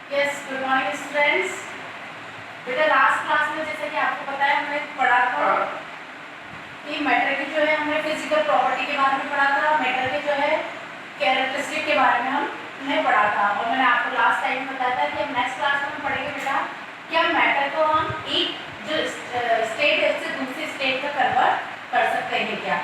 Yes, good morning students. बेटा last class में जैसे कि आपको पता है हमने पढ़ा था कि मैटर की जो है हमने फिजिकल प्रॉपर्टी के बारे में पढ़ा था, मैटर के जो है कैरेक्टरिस्टिक के बारे में हमने पढ़ा था। और मैंने आपको लास्ट टाइम बताया था कि हम नेक्स्ट क्लास में पढ़ेंगे बेटा कि हम मैटर को हम एक जो स्टेट है उससे दूसरी स्टेट में कन्वर्ट कर सकते हैं क्या,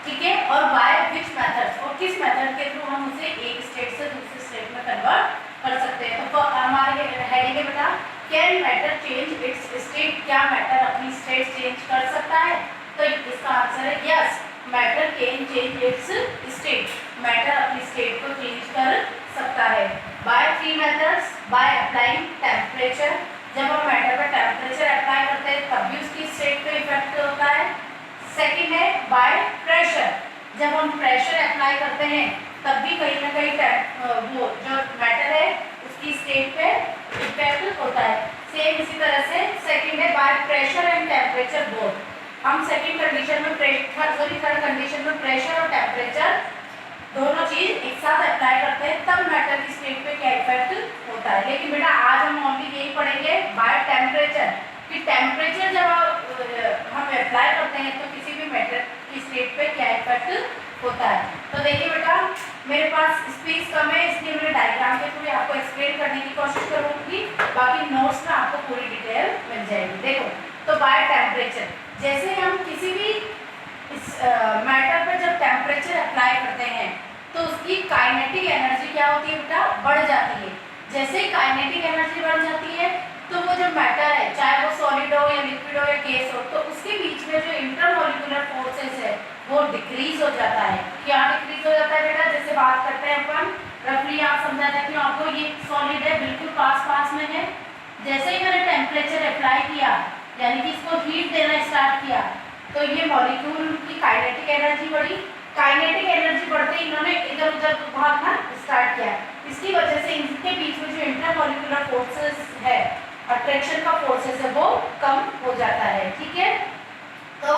ठीक है। और बाय विच मेथड्स, और किस मेथड के थ्रू हम उसे एक स्टेट से दूसरी स्टेट में कन्वर्ट कर सकते हैं। तो हमारे हेडिंग है बेटा can matter change its state, क्या मैटर अपनी स्टेट चेंज कर सकता है। तो इसका आंसर है yes, matter can change its state, matter अपनी स्टेट को चेंज कर सकता है। By 3 methods, by applying temperature, जब हम मैटर पर टेम्परेचर अप्लाई करते हैं तब भी उसकी स्टेट पे इफेक्ट होता है। सेकेंड है बाय प्रेशर, जब हम प्रेशर अप्लाई करते हैं तब भी कहीं ना कहीं वो जो मैटर है उसकी स्टेट पे इफेक्ट होता है। सेम इसी तरह से सेकेंड है by pressure and temperature both, हम सेकेंड कंडीशन में थर्ड कंडीशन में प्रेशर और टेम्परेचर दोनों चीज एक साथ अप्लाई करते हैं तब मैटर की स्टेट पे क्या इफेक्ट होता है। लेकिन बेटा आज हम ओनली यही पढ़ेंगे बाय टेम्परेचर, कि टेम्परेचर जब हम अप्लाई करते हैं तो किसी भी मैटर की स्टेट पे क्या इफेक्ट होता है। तो देखिए बेटा मेरे पास स्पेस कम है इसलिए मैंने डायग्राम के थ्रू आपको एक्सप्लेन करने की कोशिश करूंगी, बाकी नोट्स में आपको पूरी डिटेल मिल जाएगी। देखो तो बाय टेम्परेचर, जैसे हम किसी भी इस मैटर पर जब टेम्परेचर अप्लाई करते हैं तो उसकी काइनेटिक एनर्जी क्या होती है बेटा, बढ़ जाती है। जैसे ही काइनेटिक एनर्जी बढ़ जाती है तो वो जो मैटर है चाहे वो सॉलिड हो या लिक्विड हो या गैस हो, तो उसके बीच में जो इंटरमोलिकुलर फोर्सेस है वो डिक्रीज हो जाता है। क्या डिक्रीज हो जाता है बेटा, जैसे बात करते हैं अपन रफली, आप समझा देती हूँ आपको, ये सॉलिड है बिल्कुल पास पास में है, जैसे ही मैंने टेम्परेचर अप्लाई किया यानी कि इसको हीट देना स्टार्ट किया तो ये मॉलिक्यूल की काइनेटिक एनर्जी बढ़ी, काइनेटिक एनर्जी बढ़ते ही इन्होंने इधर उधर भागना स्टार्ट किया। इसकी वजह से इनके बीच में जो इंटरमोलिकुलर फोर्सेस है, अट्रैक्शन का फोर्सेस है वो कम हो जाता है, ठीक है। तो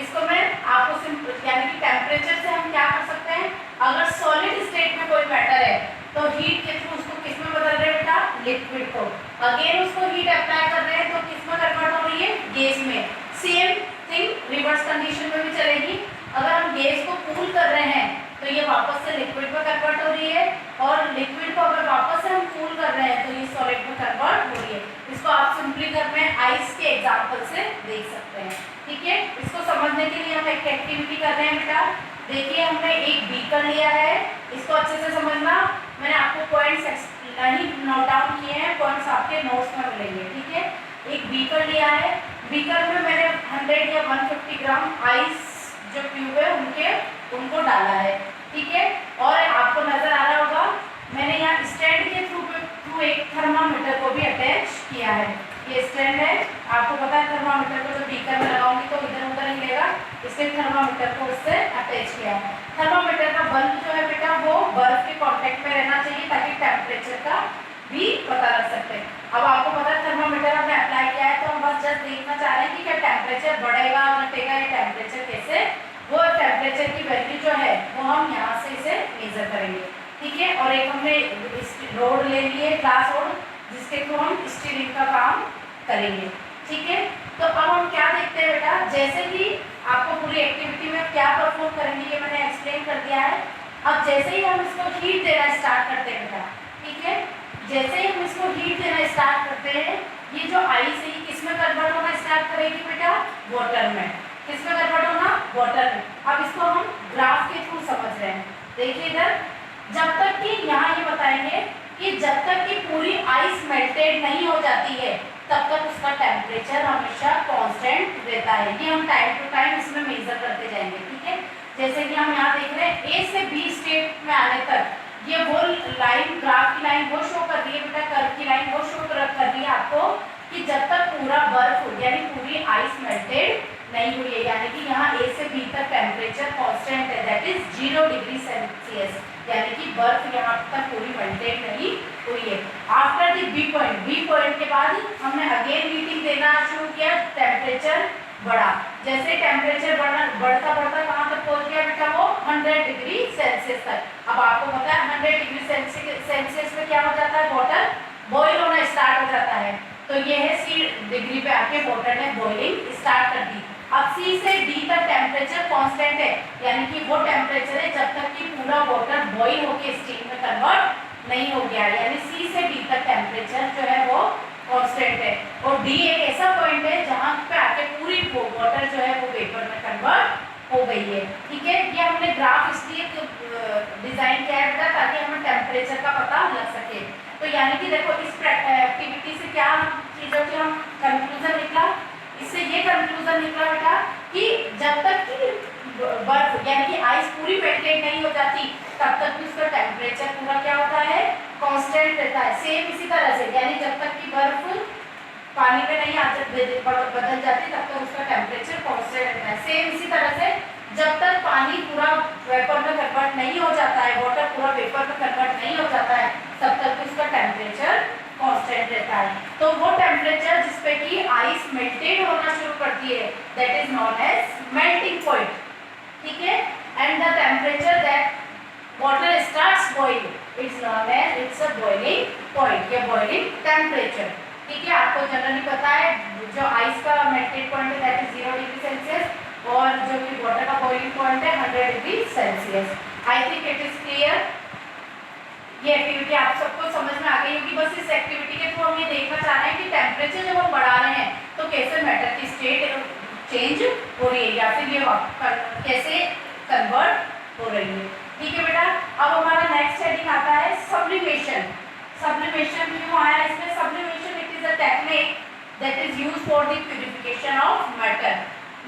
इसको मैं आपको सिंपल यानी कि टेम्परेचर से हम क्या कर सकते हैं, अगर सॉलिड स्टेट में कोई मैटर है तो हीट के थ्रू उसको किस में बदल रहे हैं बेटा, लिक्विड को, अगेन उसको हीट अप्लाई कर रहे हैं तो किस में कन्वर्ट हो रही है, गैस में। सेम थिंग रिवर्स कंडीशन में भी चलेगी, अगर हम गैस को कूल कर रहे हैं तो ये वापस से लिक्विड में कन्वर्ट हो रही है, और लिक्विड को अगर वापस से हम कूल कर रहे हैं तो ये सॉलिड में कन्वर्ट हो रही है। इसको आप सिंपली घर में आइस के एग्जांपल से देख सकते हैं, ठीक है। इसको समझने के लिए हम एक एक्टिविटी कर रहे हैं बेटा। देखिए हमने एक बीकर लिया है, इसको अच्छे से समझना, मैंने आपको पॉइंट्स नहीं नोट डाउन किए हैं, पॉइंट्स आपके नोट्स में मिलेंगे, ठीक है। एक बीकर लिया है, बीकर में मैंने 100 या 150 ग्राम आइस जो क्यूब है उनको डाला है, ठीक है। और आपको नजर आ रहा होगा मैंने यहाँ स्टैंड के थ्रू एक थर्मामीटर को भी अटैच किया है। ये स्टैंड है, आपको पता है थर्मामीटर को जब बीकर में लगाऊंगी तो इधर उधर हिलेगा, इसलिए थर्मामीटर को उससे अटैच किया है। थर्मामीटर का बल्ब जो है बेटा वो बर्फ के कांटेक्ट में रहना चाहिए ताकि टेम्परेचर का भी पता लग सकते हैं। अब आपको पता है थर्मामीटर हमने अप्लाई किया है तो हम बस जस्ट देखना चाह रहे हैं कि क्या टेम्परेचर बढ़ेगा घटेगा, या टेम्परेचर कैसे, वो टेम्परेचर की वैल्यू जो है वो हम यहाँ से इसे मेजर करेंगे, ठीक है। और एक हमने रोड ले लिए, ग्लास रोड, जिसके थ्रू हम स्टीलिंग का काम करेंगे, ठीक है। तो अब हम क्या देखते हैं बेटा, जैसे कि आपको पूरी एक्टिविटी में क्या परफॉर्म करेंगे ये मैंने एक्सप्लेन कर दिया है। अब जैसे ही हम इसको हीट देना स्टार्ट करते हैं बेटा, ठीक है, जैसे ही हम इसको हीट देना स्टार्ट करते हैं ये जो आइस है ये किस में कन्वर्ट होना स्टार्ट करेगी बेटा, वाटर में। किस में कन्वर्ट होना, वाटर में। अब इसको हम ग्राफ के थ्रू समझ रहे हैं, देखिए इधर, जब तक कि यहाँ ये बताएंगे कि जब तक कि पूरी आइस मेल्टेड नहीं हो जाती है तब तक उसका टेम्परेचर हमेशा कांस्टेंट रहता है। ये हम टाइम टू टाइम इसमें मेजर करते जाएंगे, ठीक है। जैसे कि हम यहाँ देख रहे हैं ए से बी स्टेट में आने तक ये वो लाइन, ग्राफ की लाइन वो शो कर रही है बेटा, कर्व की लाइन वो शो कर रही है आपको कि जब तक पूरा बर्फ यानी पूरी आइस मेल्टेड नहीं हुई है, यानी कि यहाँ ए से बी तक टेम्परेचर कांस्टेंट है, दैट इज 0 डिग्री सेल्सियस, यानी कि बर्फ यहाँ तक पूरी मेल्टेड नहीं हुई है। आफ्टर द बी पॉइंट के बाद हमने अगेन हीटिंग देना शुरू किया, टेम्परेचर बढ़ा, जैसे टेम्परेचर बढ़ता बढ़ता कहाँ तक पहुँच गया बेटा, वो 100 डिग्री सेल्सियस तक। अब आपको पता है 100 डिग्री सेल्सियस में क्या हो जाता है, वाटर बॉईल होना ये है C डिग्री पे आके वाटर ने बॉइलिंग स्टार्ट कर दी। अब C से D तक टेम्परेचर कांस्टेंट है, यानी कि वो टेम्परेचर है जब तक कि पूरा वाटर बॉइल होके स्टीम में कन्वर्ट नहीं हो गया, यानी C से D तक टेम्परेचर जो है वो कांस्टेंट है। और D एक ऐसा पॉइंट है जहाँ पे आके पूरी वाटर जो है वो वेपर में कन्वर्ट हो गई है। ठीक है, ये हमने ग्राफ इसलिए डिजाइन किया है बेटा ताकि हमें टेम्परेचर का पता लग सके। तो यानी कि देखो इस एक्टिविटी से क्या चीज़ों की हम कंक्लूजन निकला, इससे ये कंक्लूजन निकला बेटा कि जब तक कि बर्फ यानी कि आइस पूरी मेल्टेड नहीं हो जाती तब तक भी उसका टेम्परेचर पूरा क्या होता है, कांस्टेंट रहता है। सेम इसी तरह से यानी जब तक कि बर्फ पानी में नहीं बदल जाती तब तक उसका टेम्परेचर कांस्टेंट रहता है। सेम इसी तरह से जब तक पानी पूरा वेपर में कन्वर्ट नहीं हो जाता है, वाटर पूरा वेपर में कन्वर्ट नहीं हो जाता है, तब तक भी उसका टेम्परेचर कांस्टेंट रहता है। तो वो टेम्परेचर जिसपे कि आइस मेल्टेड होना शुरू करती है that is known as melting point. ठीक है, and the temperature that water starts boiling is known as it's a boiling point या बॉइलिंग टेम्परेचर। ठीक है, आपको जनरली पता है जो आइस का मेल्टेड पॉइंट है दैट इज 0 डिग्री सेल्सियस और जो कि वाटर का बॉइलिंग पॉइंट है 100 degree Celsius. I think it is clear. ये एक्टिविटी आप सबको समझ में आ गई होगी। बस इस एक्टिविटी के थ्रू हम ये देखना चाह रहे हैं कि टेम्परेचर जब हम बढ़ा रहे हैं तो कैसे मैटर की स्टेट चेंज हो रही है या फिर ये कैसे कन्वर्ट हो रही है। ठीक है बेटा, अब हमारा नेक्स्ट हेडिंग आता है सब्लिमेशन। सब्लिमेशन क्यों आया इसमें? Sublimation it is a technique that is used for the purification of matter.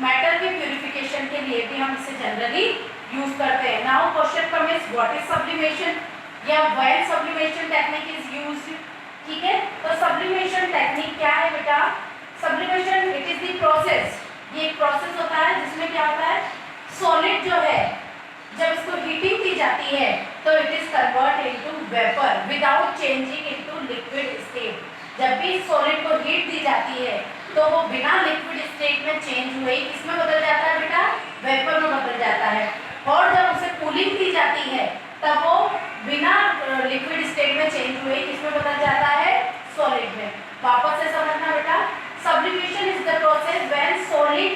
Matter के प्यूरिफिकेशन के लिए भी हम इसे जनरली यूज करते हैं। Now question come is what is sublimation या when sublimation technique is used. ठीक है, तो सब्लिमेशन टेक्निक क्या है बेटा? Sublimation it is the process, ये एक प्रोसेस होता है जिसमें क्या होता है, सॉलिड जो है जब इसको हीटिंग की जाती है तो it is convert into vapour without changing into liquid state. जब भी सॉलिड को हीट दी जाती है तो वो बिना लिक्विड स्टेट में चेंज हुए किसमें बदल जाता है बेटा? वेपर में बदल जाता है। और जब उसे कूलिंग दी जाती है तब वो बिना लिक्विड स्टेट में चेंज हुए किसमें बदल जाता है? सॉलिड में। वापस से समझना बेटा, sublimation is the process when solid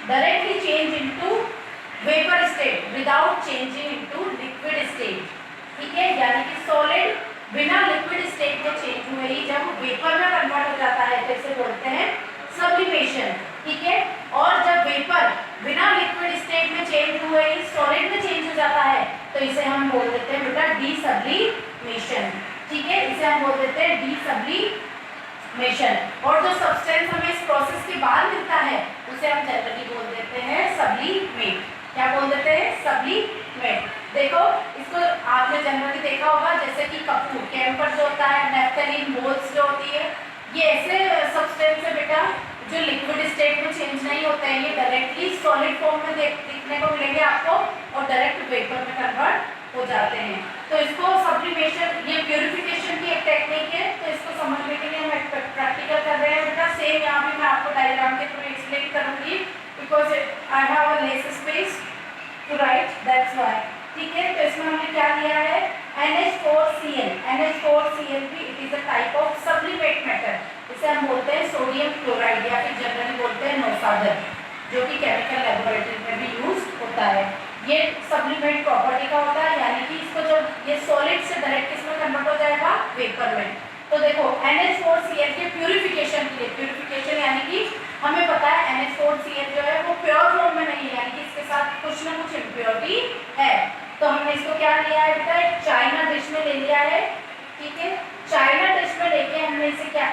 directly change into vapour state without changing into liquid state. ठीक है, यानी कि सॉलिड बिना लिक्विड स्टेट में चेंज हुए ही जब वेपर में कन्वर्ट हो जाता है तो इसे बोलते हैं सब्लिमेशन। ठीक है, और जब वेपर बिना लिक्विड स्टेट में चेंज हुए ही सॉलिड में चेंज हो जाता है तो इसे हम बोल देते हैं बेटा डीसब्लिमेशन। ठीक है, इसे हम बोल देते हैं डीसब्लिमेशन। और जो सब्सटेंस हमें इस प्रोसेस के बाद मिलता है उसे हम जनरली बोल देते हैं सब्लिमेट। क्या बोल देते हैं? सब्लिमेट। देखो इसको आपने जनरली देखा होगा जैसे कि कपूर कैम्फर जो होता है, नेफ्थलीन बोल्स जो होती है, ये ऐसे सब्सटेंस है बेटा जो लिक्विड स्टेट में चेंज नहीं होते हैं, ये डायरेक्टली सॉलिड फॉर्म में दिखने को मिलेंगे आपको और डायरेक्ट वेपर में कन्वर्ट हो जाते हैं। तो इसको सब्लिमेशन ये प्यूरिफिकेशन की एक टेक्निक है। तो इसको समझने के लिए हम प्रैक्टिकल कर रहे हैं बेटा। सेम यहाँ भी मैं आपको डायग्राम के थ्रू एक्सप्लेन करूँगी because I have a less space to write, that's why. ठीक है, तो इसमें हमने क्या लिया है? NH4Cl। NH4Cl भी it is a type of sublimate matter. इसे हम बोलते हैं सोडियम क्लोराइड या फिर जनरली बोलते हैं नौसादर, जो कि केमिकल लेबोरेटरी में भी यूज होता है। ये सब्लिमेट प्रॉपर्टी का होता है, यानी कि इसको जब ये सॉलिड से डायरेक्ट इसमें कन्वर्ट हो जाएगा वेपर में। तो देखो NH4Cl के प्यूरिफिकेशन के लिए, प्यूरिफिकेशन यानी कि हमें पता है NH4Cl जो है वो प्योर फॉर्म में नहीं है, यानी कि इसके साथ कुछ ना कुछ इम्प्योरिटी है। तो हमने इसको क्या लिया है बेटा? एक चाइना डिश में ले लिया है। ठीक है, चाइना डिश में लेके हमने इसे क्या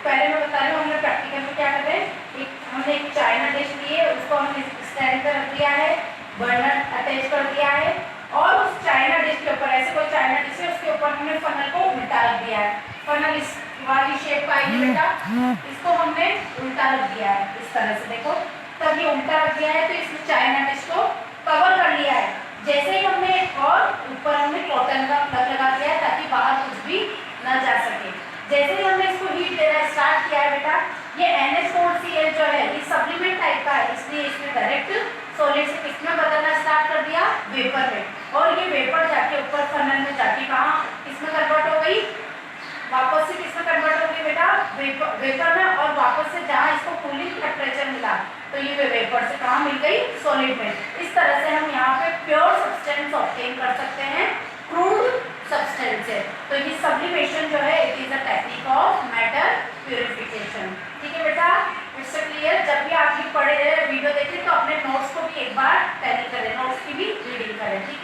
पहले मैं बता रही हूँ, हमने प्रैक्टिकल में क्या कर रहे हैं, हमने एक चाइना डिश ली है, उसको हमने स्टैंड पर रख दिया है, बर्नर अटैच कर दिया है और उस चाइना डिश के ऊपर ऐसे कोई चाइना डिश है उसके ऊपर हमने फनल को उल्टा रख दिया है। फनल इस वाली शेप का आएगी बेटा, इसको हमने उल्टा रख दिया है इस तरह से। देखो तब ये उल्टा रख दिया है तो इसमें चाइना डिश को कवर कर लिया है। जैसे ही हमने और ऊपर हमने कॉटन का प्लग लगा दिया है ताकि बाहर कुछ भी ना जा सके। जैसे ही हमने इसको हीट देना स्टार्ट किया है बेटा, ये NH4Cl जो है ये सब्लिमेट टाइप का है, इसलिए इसने डायरेक्ट सॉलिड से किसमें बदलना स्टार्ट कर दिया? वेपर में। और ये वेपर जाके ऊपर फनल में जाके कहाँ किसमें कन्वर्ट हो गई? वापस से किसमें कन्वर्ट हो गई बेटा? वेपर में और वापस से जहाँ इसको कूलिंग टेम्परेचर मिला तो ये वेपर से कहाँ मिल गई, सॉलिड में। इस तरह से हम यहाँ पे प्योर सब्सटेंस ऑब्टेन कर सकते हैं क्रूड सब्सटेंस से। तो ये सब्लिमेशन जो है it is a technique of matter purification. ठीक है बेटा, इट्स क्लियर। जब भी आप ये पढ़े वीडियो देखें तो अपने नोट्स को भी एक बार टैली करें, नोट्स की भी रीडिंग करें। ठीक है।